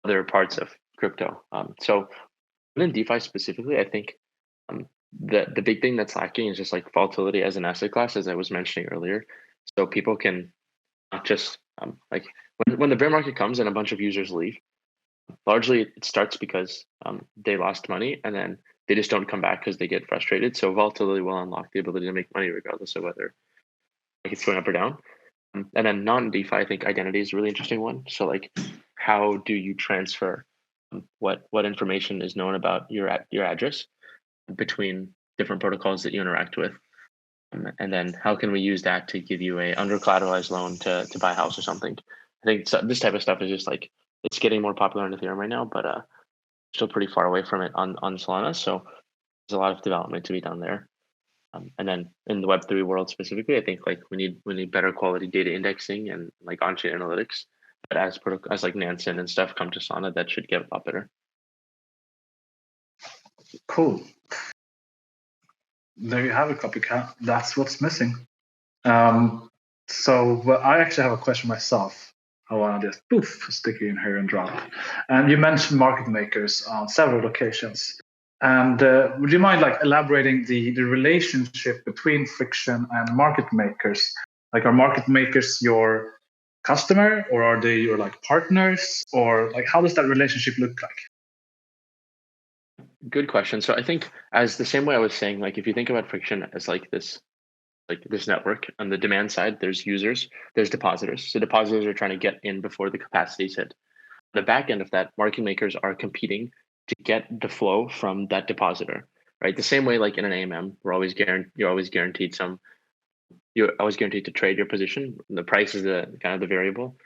B: other parts of crypto? So within DeFi specifically, I think the big thing that's lacking is just like volatility as an asset class, as I was mentioning earlier. So people can not just like when the bear market comes and a bunch of users leave, largely it starts because they lost money and then they just don't come back because they get frustrated. So volatility will unlock the ability to make money regardless of whether it's going up or down. And then non-DeFi, I think identity is a really interesting one. So like, how do you transfer what information is known about your address between different protocols that you interact with? And then how can we use that to give you a under collateralized loan to buy a house or something? I think this type of stuff is just like, it's getting more popular in Ethereum right now, but still pretty far away from it on Solana. So there's a lot of development to be done there. And then in the Web3 world specifically, I think like we need better quality data indexing and like on-chain analytics. But as like Nansen and stuff come to Solana, that should get a lot better.
A: Cool. There you have it, Copycat. That's what's missing. So I actually have a question myself. I want to just stick it in here and drop. And you mentioned market makers on several locations. And would you mind like elaborating the relationship between Friktion and market makers? Like, are market makers your customer, or are they your like partners, or like how does that relationship look like?
B: Good question. So I think as the same way I was saying, like if you think about Friktion as like this network, on the demand side, there's users, there's depositors. So depositors are trying to get in before the capacities hit. The back end of that, market makers are competing to get the flow from that depositor, right? The same way like in an AMM, you're always guaranteed to trade your position. The price is the kind of the variable.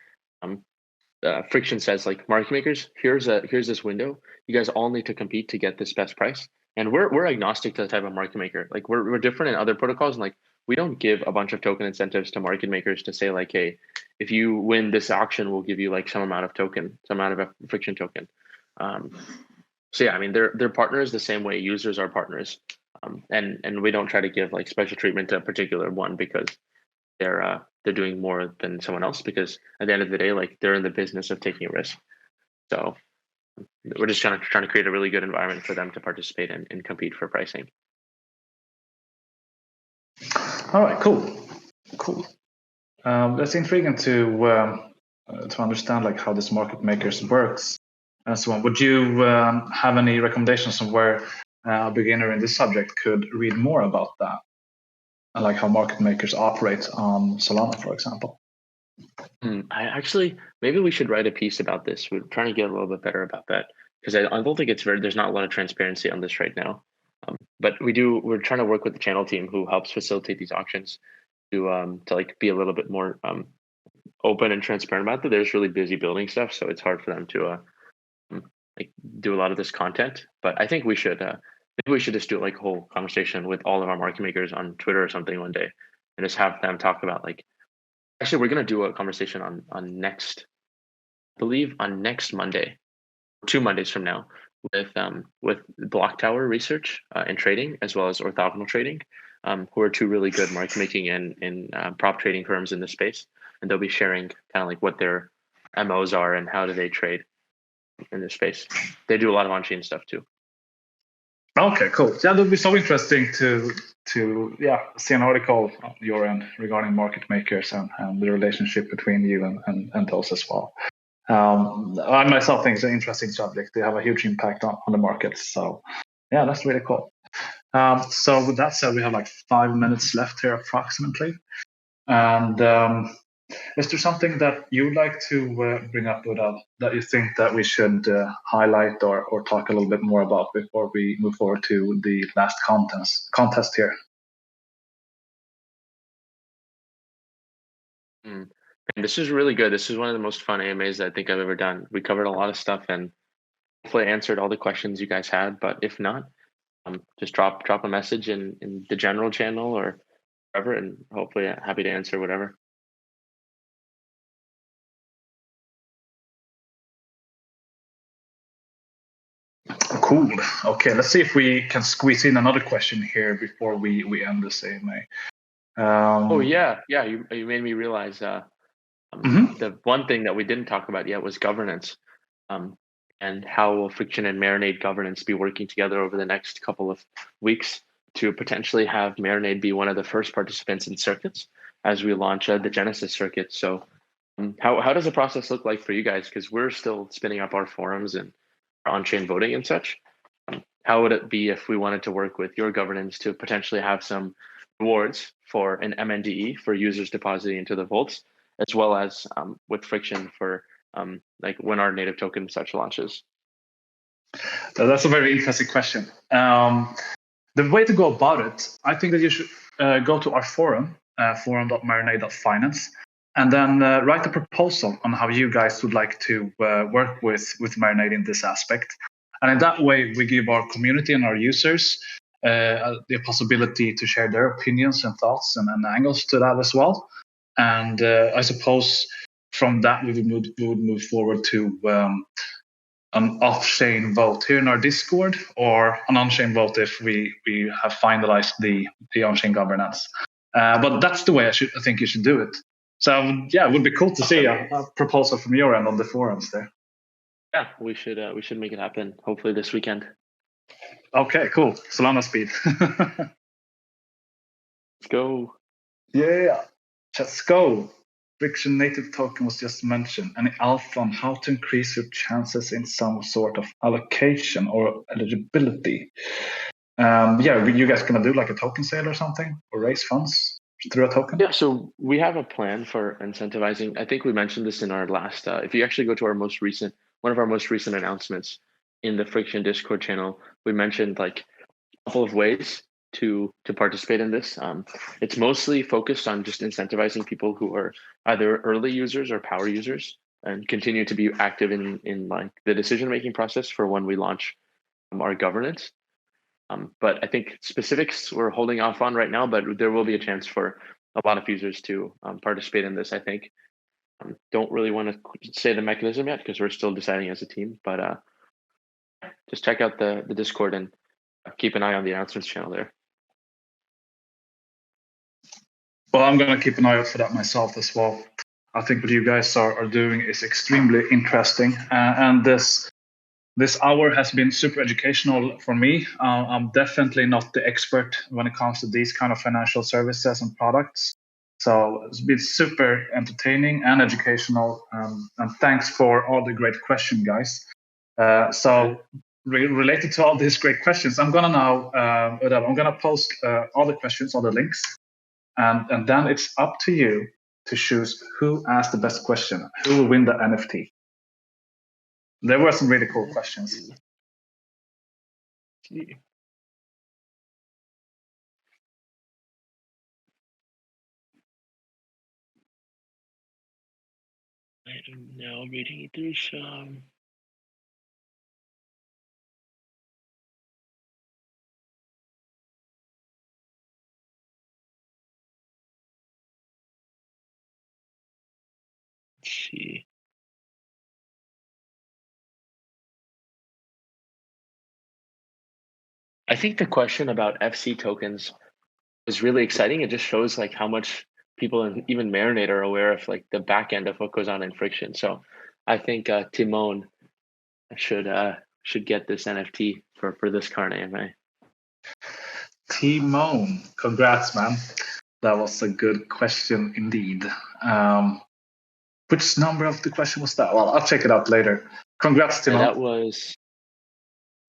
B: Friktion says like market makers, here's this window. You guys all need to compete to get this best price. And we're agnostic to the type of market maker. Like we're different in other protocols, and like we don't give a bunch of token incentives to market makers to say like, hey, if you win this auction, we'll give you like some amount of token, some amount of a Friktion token. So yeah, I mean, they're partners the same way users are partners, and we don't try to give like special treatment to a particular one because they're doing more than someone else, because at the end of the day, like they're in the business of taking a risk. So we're just trying to create a really good environment for them to participate in and compete for pricing.
A: All right, cool. That's intriguing to understand like how this market makers works and so on. Would you have any recommendations on where a beginner in this subject could read more about that, and like how market makers operate on Solana, for example?
B: I actually, maybe we should write a piece about this. We're trying to get a little bit better about that, because I don't think there's not a lot of transparency on this right now. But we're trying to work with the channel team who helps facilitate these auctions to like be a little bit more open and transparent about that. They're just really busy building stuff, so it's hard for them to like do a lot of this content. But I think we should maybe we should just do like a whole conversation with all of our market makers on Twitter or something one day, and just have them talk about like. Actually, we're gonna do a conversation on next, I believe on next Monday, 2 Mondays from now, with Block Tower Research and Trading, as well as Orthogonal Trading, who are two really good market making and prop trading firms in the space, and they'll be sharing kind of like what their MOs are and how do they trade in this space. They do a lot of on-chain stuff too.
A: Okay, cool. Yeah, that would be so interesting to see an article on your end regarding market makers and the relationship between you and those as well. I myself think it's an interesting subject. They have a huge impact on the markets. So yeah, that's really cool. So with that said, we have like 5 minutes left here approximately. And is there something that you would like to bring up, Udal, that you think that we should highlight or talk a little bit more about before we move forward to the last contest here?
B: And this is really good. This is one of the most fun AMAs I think I've ever done. We covered a lot of stuff and hopefully answered all the questions you guys had. But if not, just drop a message in the general channel or whatever, and hopefully happy to answer whatever.
A: Cool. Okay, let's see if we can squeeze in another question here before we end this AMA.
B: Oh yeah, you made me realize the one thing that we didn't talk about yet was governance, and how will Friktion and Marinade governance be working together over the next couple of weeks to potentially have Marinade be one of the first participants in circuits as we launch the Genesis circuit. So how does the process look like for you guys? Because we're still spinning up our forums and our on-chain voting and such. How would it be if we wanted to work with your governance to potentially have some rewards for an MNDE for users depositing into the vaults, as well as with Friktion for like when our native token such launches?
A: That's a very interesting question. The way to go about it, I think that you should go to our forum, forum.marinade.finance, and then write a proposal on how you guys would like to work with Marinade in this aspect. And in that way, we give our community and our users the possibility to share their opinions and thoughts and angles to that as well. And I suppose from that, we would move forward to an off-chain vote here in our Discord, or an on-chain vote if we have finalized the on-chain governance. But that's the way I think you should do it. So yeah, it would be cool to see a proposal from your end on the forums there.
B: Yeah, we should make it happen. Hopefully this weekend.
A: Okay, cool. Solana speed.
B: Let's go.
A: Yeah, let's go. Friktion native token was just mentioned. Any alpha on how to increase your chances in some sort of allocation or eligibility? Yeah, you guys gonna do like a token sale or something, or raise funds through a token?
B: Yeah, so we have a plan for incentivizing. I think we mentioned this in our last. If you actually go to one of our most recent announcements in the Friktion Discord channel, we mentioned like a couple of ways to participate in this. It's mostly focused on just incentivizing people who are either early users or power users and continue to be active in like the decision making process for when we launch our governance. But I think specifics we're holding off on right now, but there will be a chance for a lot of users to participate in this, I think. Don't really want to say the mechanism yet because we're still deciding as a team, but just check out the Discord and keep an eye on the announcements channel there.
A: Well, I'm going to keep an eye out for that myself as well. I think what you guys are doing is extremely interesting, and this hour has been super educational for me. I'm definitely not the expert when it comes to these kind of financial services and products. So it's been super entertaining and educational. And thanks for all the great questions, guys. Related to all these great questions, I'm gonna now I'm gonna post all the questions, all the links, and then it's up to you to choose who asked the best question, who will win the NFT. There were some really cool questions.
B: I'm now reading through some. Let's see. I think the question about FC tokens is really exciting. It just shows like how much people and even Marinade are aware of like the back end of what goes on in Friktion. So I think Timon should get this NFT for this current AMA.
A: Timon, congrats, man. That was a good question indeed. Which number of the question was that? Well, I'll check it out later. Congrats, Timon.
B: That was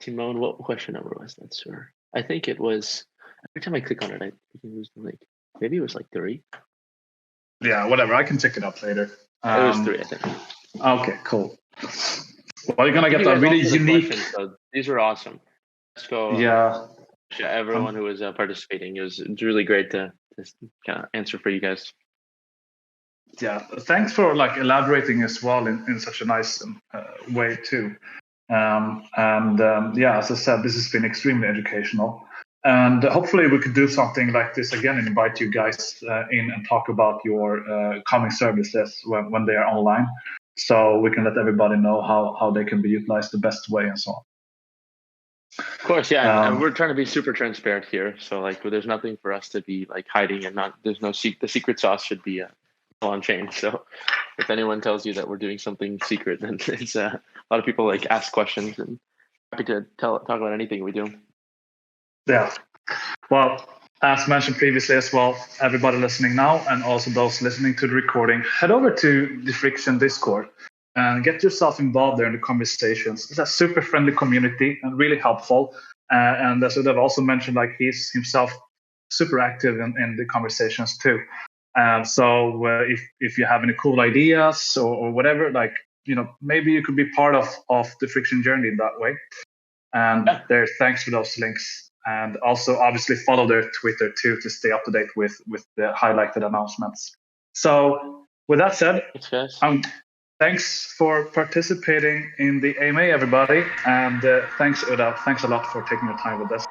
B: Timon. What question number was that, sir? I think it was. Every time I click on it, I think it was like maybe it was like 3.
A: Yeah, whatever. I can check it out later.
B: It was 3, I think.
A: Okay, cool. Well, you're gonna get a really unique.
B: So these were awesome. Let's go.
A: Yeah.
B: Everyone who was participating, it was really great to kind of answer for you guys.
A: Yeah, thanks for like elaborating as well in such a nice way too. Yeah, as I said, this has been extremely educational. And hopefully we could do something like this again and invite you guys in and talk about your coming services when they are online. So we can let everybody know how they can be utilized the best way and so on.
B: Of course, yeah, and we're trying to be super transparent here. So like, there's nothing for us to be like hiding, and there's no the secret sauce should be on chain. So if anyone tells you that we're doing something secret, then it's a lot of people like ask questions and happy to talk about anything we do.
A: Yeah. Well, as mentioned previously as well, everybody listening now and also those listening to the recording, head over to the Friktion Discord and get yourself involved there in the conversations. It's a super friendly community and really helpful. And as I've also mentioned, like he's himself super active in the conversations too. So if you have any cool ideas or whatever, like, maybe you could be part of the Friktion journey that way. And there, thanks for those links. And also obviously follow their Twitter too to stay up to date with the highlighted announcements. So with that said, thanks for participating in the AMA, everybody. And thanks, Uda. Thanks a lot for taking the time with us.